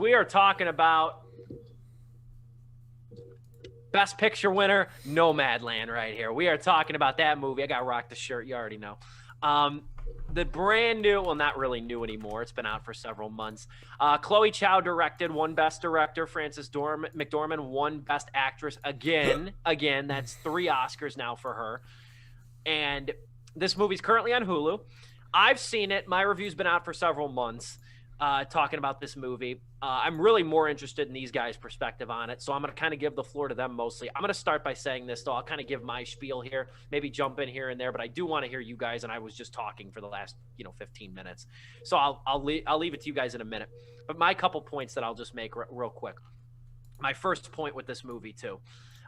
we are talking about Best Picture winner, Nomadland right here. We are talking about that movie. I got rocked the shirt. You already know. The brand new, well, not really new anymore. It's been out for several months. Chloe Zhao directed, won Best Director. Frances McDormand won Best Actress again. That's 3 Oscars now for her. And this movie's currently on Hulu. I've seen it. My review's been out for several months talking about this movie. I'm really more interested in these guys' perspective on it, so I'm going to kind of give the floor to them mostly. I'm going to start by saying this, though. I'll kind of give my spiel here, maybe jump in here and there, but I do want to hear you guys, and I was just talking for the last 15 minutes. So I'll leave it to you guys in a minute. But my couple points that I'll just make real quick. My first point with this movie, too.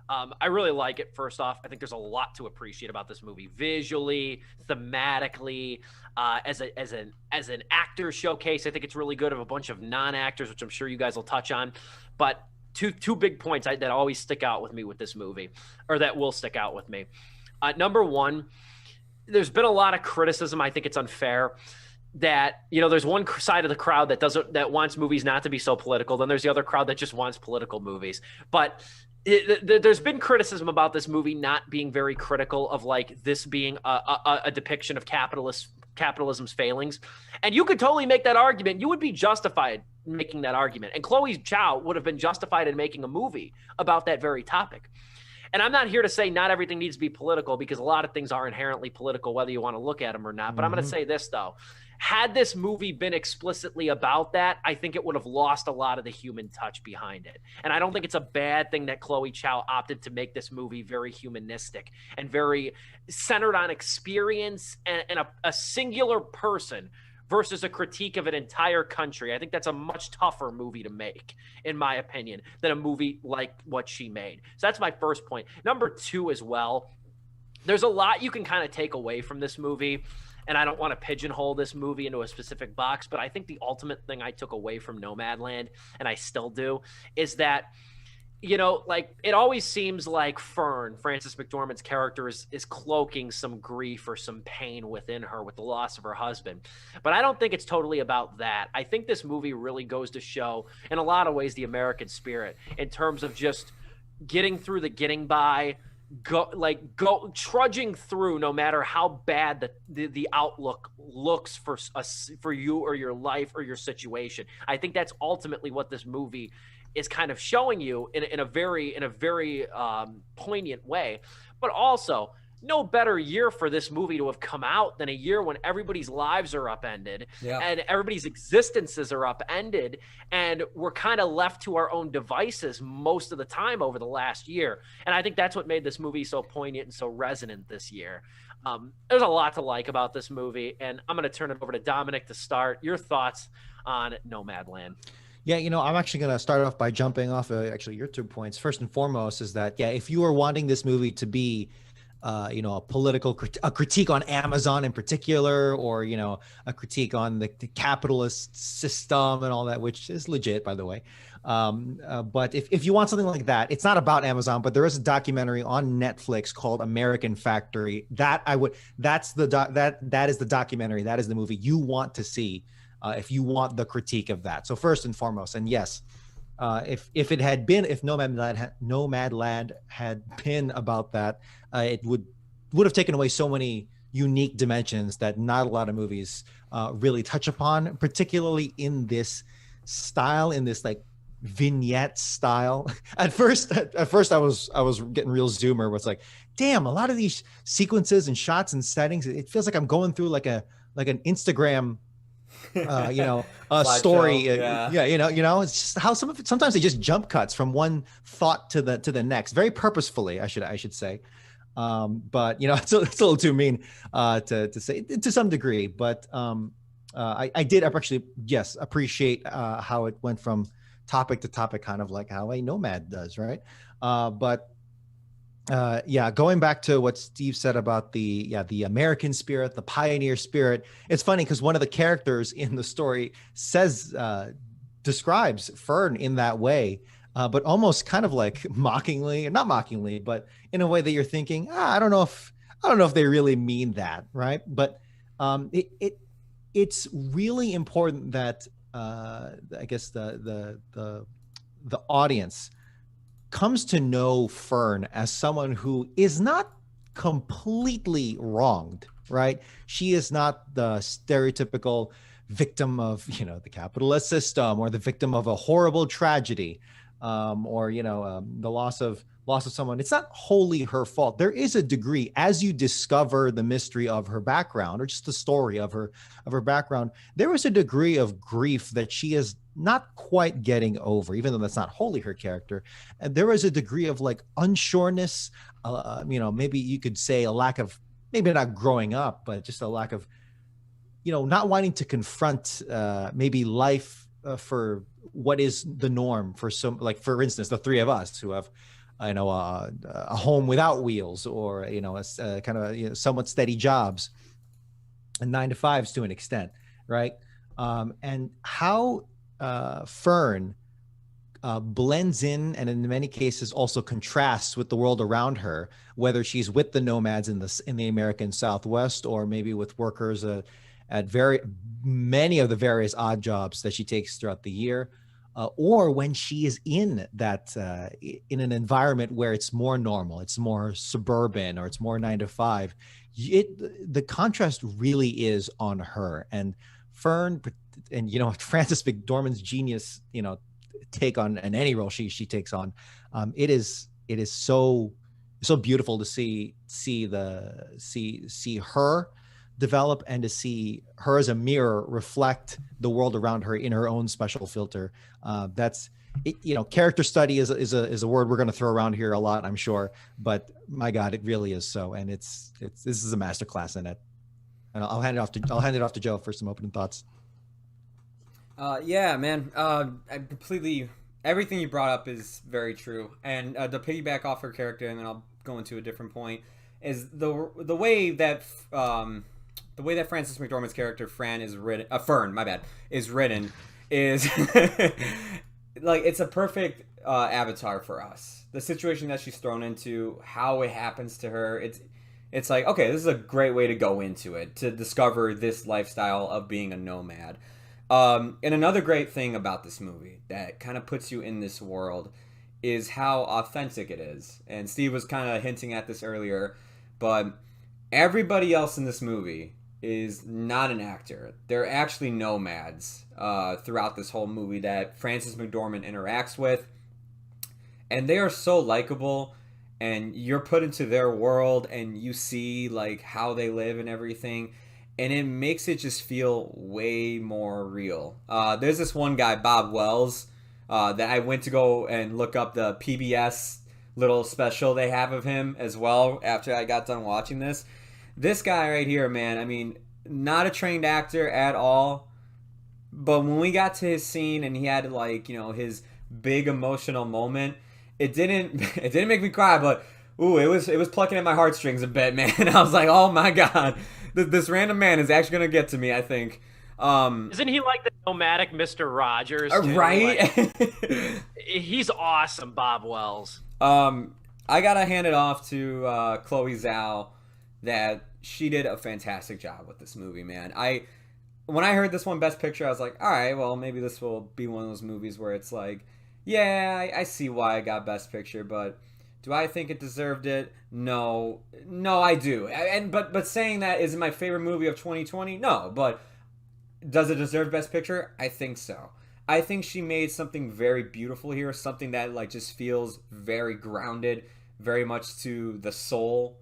I really like it. First off, I think there's a lot to appreciate about this movie, visually, thematically, as an actor showcase. I think it's really good of a bunch of non-actors, which I'm sure you guys will touch on. But two big points that always stick out with me with this movie, or that will stick out with me. Number one, there's been a lot of criticism. I think it's unfair that, there's one side of the crowd that wants movies not to be so political. Then there's the other crowd that just wants political movies. But there's been criticism about this movie not being very critical of like this being a depiction of capitalism's failings. And you could totally make that argument. You would be justified making that argument. And Chloe Zhao would have been justified in making a movie about that very topic. And I'm not here to say not everything needs to be political, because a lot of things are inherently political, whether you want to look at them or not. But I'm going to say this, though. Had this movie been explicitly about that, I think it would have lost a lot of the human touch behind it. And I don't think it's a bad thing that Chloe Zhao opted to make this movie very humanistic and very centered on experience and a singular person versus a critique of an entire country. I think that's a much tougher movie to make, in my opinion, than a movie like what she made. So that's my first point. Number 2 as well, there's a lot you can kind of take away from this movie. And I don't want to pigeonhole this movie into a specific box, but I think the ultimate thing I took away from Nomadland, and I still do, is that, like it always seems like Frances McDormand's character is cloaking some grief or some pain within her with the loss of her husband. But I don't think it's totally about that. I think this movie really goes to show, in a lot of ways, the American spirit in terms of just getting through the getting by, go trudging through no matter how bad the outlook looks for you or your life or your situation. I think that's ultimately what this movie is kind of showing you in a very poignant way. But also, no better year for this movie to have come out than a year when everybody's lives are upended and everybody's existences are upended, and we're kind of left to our own devices most of the time over the last year. And I think that's what made this movie so poignant and so resonant this year. There's a lot to like about this movie, and I'm going to turn it over to Dominic to start. Your thoughts on Nomadland? Yeah, I'm actually going to start off by jumping off your 2 points. First and foremost is that, if you are wanting this movie to be a critique on Amazon in particular, or, a critique on the capitalist system and all that, which is legit, by the way. But if you want something like that, it's not about Amazon, but there is a documentary on Netflix called American Factory. That is the documentary. That is the movie you want to see if you want the critique of that. So first and foremost, and yes, if Nomadland had been about that, it would have taken away so many unique dimensions that not a lot of movies really touch upon, particularly in this style, in this like vignette style. At first I was getting real zoomer. Was like, damn, a lot of these sequences and shots and settings, it feels like I'm going through like an Instagram story. It's just how sometimes they just jump cuts from one thought to the next, very purposefully, I should say. But it's a little too mean to say to some degree. But I did actually, yes, appreciate how it went from topic to topic, kind of like how a nomad does, right? Going back to what Steve said about the American spirit, the pioneer spirit. It's funny because one of the characters in the story describes Fern in that way, but almost kind of like mockingly, not mockingly, but in a way that you're thinking, I don't know if they really mean that, right? But it's really important that I guess the audience comes to know Fern as someone who is not completely wronged, right? She is not the stereotypical victim of, the capitalist system, or the victim of a horrible tragedy, or the loss of someone. It's not wholly her fault. There is a degree, as you discover the mystery of her background, or just the story of her background, there is a degree of grief that she is not quite getting over, even though that's not wholly her character. And there is a degree of like unsureness, maybe you could say a lack of, maybe not growing up, but just a lack of, not wanting to confront maybe life for what is the norm for some, like, for instance, the three of us who have, a home without wheels, or, a kind of, somewhat steady jobs and 9-to-5s to an extent. Right. And how Fern blends in, and in many cases also contrasts with the world around her, whether she's with the nomads in the American Southwest, or maybe with workers at very many of the various odd jobs that she takes throughout the year, or when she is in that in an environment where it's more normal, it's more suburban, or it's more 9-to-5. The contrast really is on her. And Fern, and Frances McDormand's genius, take on, and any role she takes on, it is so beautiful to see her develop, and to see her as a mirror reflect the world around her in her own special filter. That's it. Character study is a word we're going to throw around here a lot, I'm sure, but my God, it really is so. And this is a masterclass in it. And I'll hand it off to Joe for some opening thoughts. Yeah, man. I completely, everything you brought up is very true. And to piggyback off her character, and then I'll go into a different point, is the way that Frances McDormand's character Fern is written is like, it's a perfect avatar for us. The situation that she's thrown into, how it happens to her, it's like, okay, this is a great way to go into it, to discover this lifestyle of being a nomad. And another great thing about this movie that kind of puts you in this world is how authentic it is. And Steve was kind of hinting at this earlier, but everybody else in this movie is not an actor. They're actually nomads throughout this whole movie that Frances McDormand interacts with. And they are so likable, and you're put into their world, and you see like how they live and everything. And it makes it just feel way more real. There's this one guy, Bob Wells, that I went to go and look up the PBS little special they have of him as well after I got done watching this. This guy right here, man, I mean, not a trained actor at all. But when we got to his scene and he had, like, his big emotional moment, it didn't make me cry, but ooh, it was plucking at my heartstrings a bit, man. I was like, oh my God. This random man is actually going to get to me, I think. Isn't he like the nomadic Mr. Rogers? Right? Like, he's awesome, Bob Wells. I got to hand it off to Chloe Zhao, that she did a fantastic job with this movie, man. When I heard this one Best Picture, I was like, all right, well, maybe this will be one of those movies where it's like, yeah, I see why I got Best Picture, but do I think it deserved it? No, I do. But saying that, is it my favorite movie of 2020? No, but does it deserve Best Picture? I think so. I think she made something very beautiful here, something that like just feels very grounded, very much to the soul.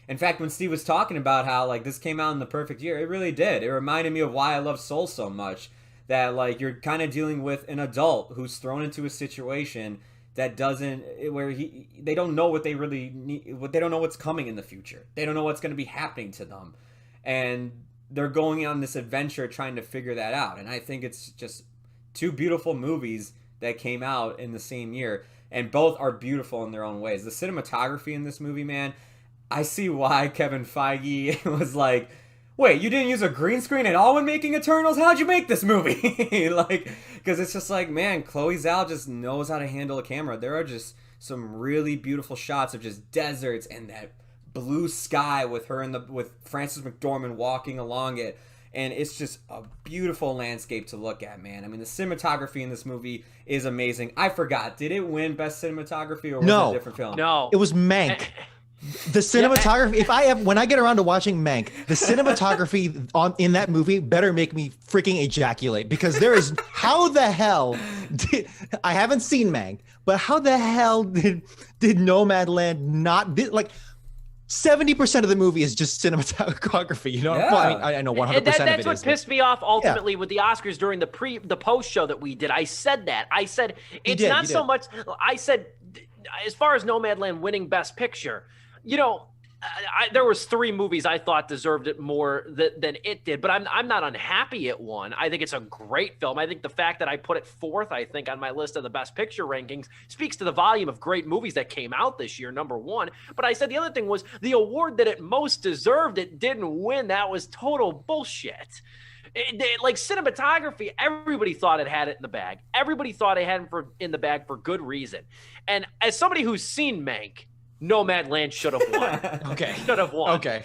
In fact, when Steve was talking about how like this came out in the perfect year, it really did. It reminded me of why I love Soul so much. That like you're kind of dealing with an adult who's thrown into a situation that they don't know what they really need, they don't know what's coming in the future. They don't know what's going to be happening to them. And they're going on this adventure trying to figure that out. And I think it's just two beautiful movies that came out in the same year, and both are beautiful in their own ways. The cinematography in this movie, man, I see why Kevin Feige was like, wait, you didn't use a green screen at all when making Eternals? How'd you make this movie? Like, because it's just like, man, Chloe Zhao just knows how to handle a camera. There are just some really beautiful shots of just deserts and that blue sky with her with Frances McDormand walking along it. and it's just a beautiful landscape to look at, man. I mean, the cinematography in this movie is amazing. I forgot, did it win Best Cinematography, or was it a different film? No. It was Mank. The cinematography, when I get around to watching Mank, the cinematography in that movie better make me freaking ejaculate, because there is, how the hell did, I haven't seen Mank, but how the hell did Nomadland not, like 70% of the movie is just cinematography, you know? Yeah. Well, I know 100% of it is. That's what pissed me off ultimately with the Oscars during the post show that we did. I said that. I said, it's not so much, I said, as far as Nomadland winning Best Picture, you know, there was 3 movies I thought deserved it more than it did, but I'm not unhappy it won. I think it's a great film. I think the fact that I put it 4th, I think, on my list of the Best Picture rankings speaks to the volume of great movies that came out this year, number 1. But I said the other thing was the award that it most deserved, it didn't win. That was total bullshit. Like cinematography, everybody thought it had it in the bag. Everybody thought it had it in the bag for good reason. And as somebody who's seen Mank, Nomadland should have won. Okay. Should have won. Okay.